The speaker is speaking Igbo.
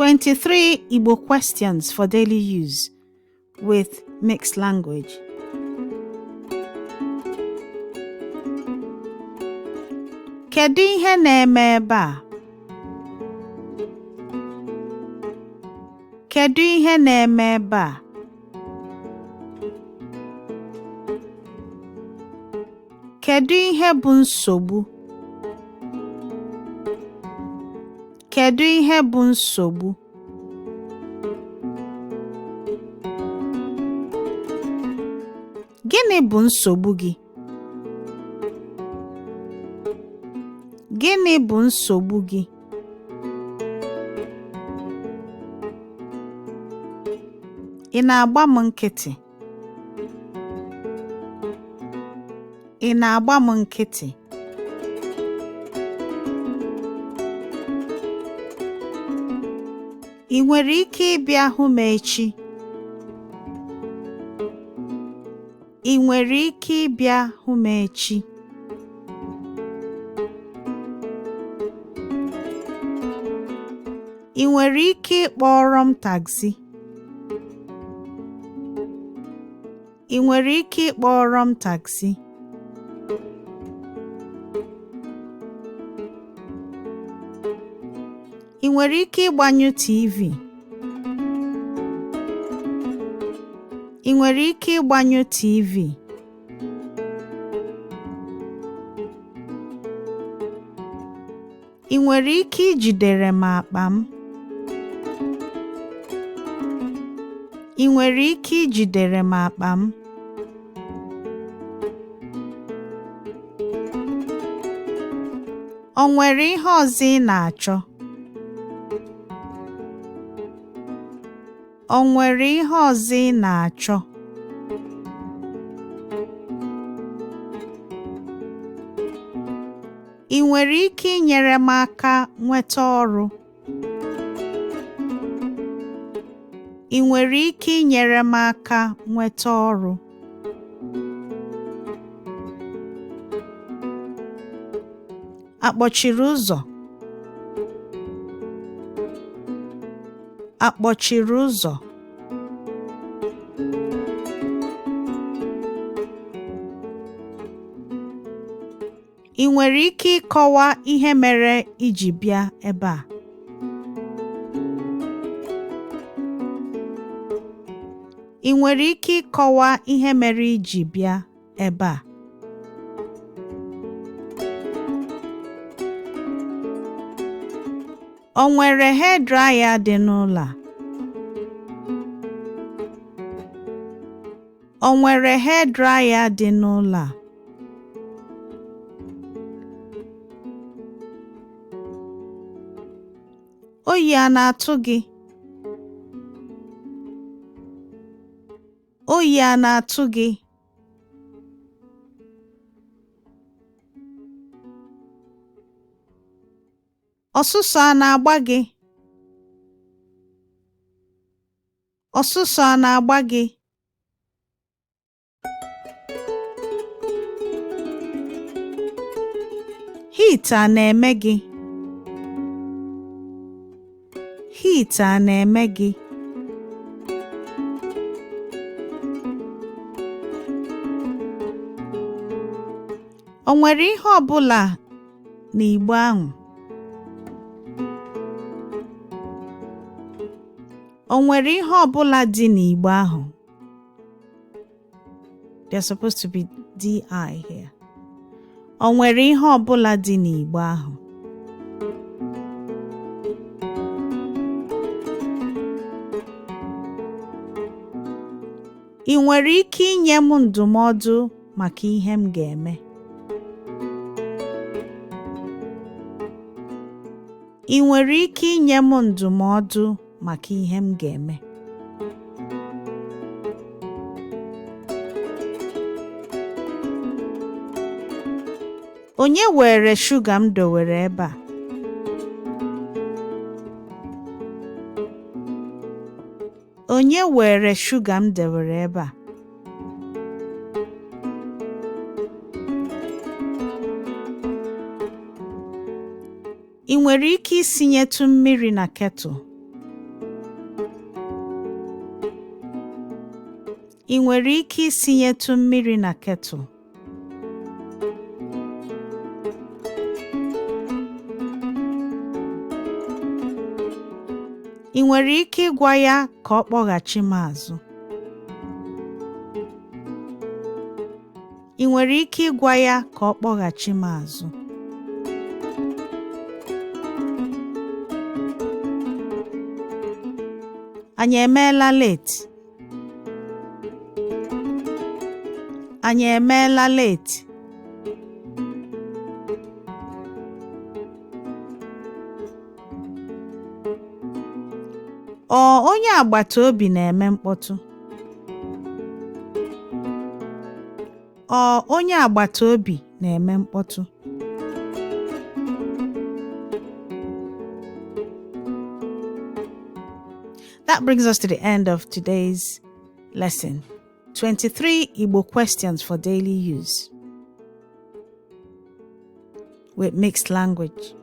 23 Igbo questions for daily use with mixed language. Kedu ihe na-eme ebe a? Kedu ihe na-eme ebe a? Kedu ihe bụ nsogbu? Kedu ihe bụ nsogbu? Gịnị bụ nsogbu gị? Gịnị bụ nsogbu gị? Ị na-agba m nkịtị? Ị na-agba m nkịtị? Ị nwere ike ịbịa hụ m echi? Ị nwere ike ịbịa hụ m echi? Ị nwere ike ịkpọrọ m taxi? Ị nwere ike ịkpọrọ m taxi? Ị nwere ike ịgbanyụ TV? Ị nwere ike ịgbanyụ TV? Ị nwere ike ijidere m akpa m? Ị nwere ike ijidere m akpa m? O nwere ihe ọzọ ị na-achọ? O nwere ihe ọzọ ị na-achọ? Ị nwere ike inyere m aka nweta ọrụ? Ị nwere ike inyere m aka nweta ọrụ? Akpọchiri ụzọ? Akpọchiri ụzọ? Ị nwere ike ịkọwa ihe mere iji bịa ebe a? Ị nwere ike ịkọwa ihe mere iji bịa ebe a? O nwere hairdryer dị n'ụlọ a? O nwere hairdryer dị n'ụlọ a? Oyi a na-atụ gị? Oyi a na-atụ gị? Ọsụsọ a na-agba gị? Ọsụsọ a na-agba gị? Heat a na-eme gị? Heat a na-eme gị? O nwere ihe ọ bụla n'igbo ahụ? O nwere ihe ọ bụla dị n'igbo ahụ? There's supposed to be DI here. O nwere ihe ọ bụla dị n'igbo ahụ? Ị nwere ike inye m ndụmọdụ maka ihe m ga-eme? Ị nwere ike inye m ndụmọdụ maka ihe m ga-eme? Onye were shuga m dowere ebe a? Onye were shuga m dewere ebe a? Ị nwere ike isinyetụ mmiri na kettle? Ị nwere ike isinyetụ mmiri na kettle? Ị nwere ike ịgwa ya ka ọ kpọghachi m azụ? Ị nwere ike ịgwa ya ka ọ kpọghachi m azụ? Anyị emeela late? Anyị emeela late? Ọ onye agbata obi na-eme mkpọtụ? Ọ onye agbata obi na-eme mkpọtụ? That brings us to the end of today's lesson. 23 Igbo questions for daily use with mixed language.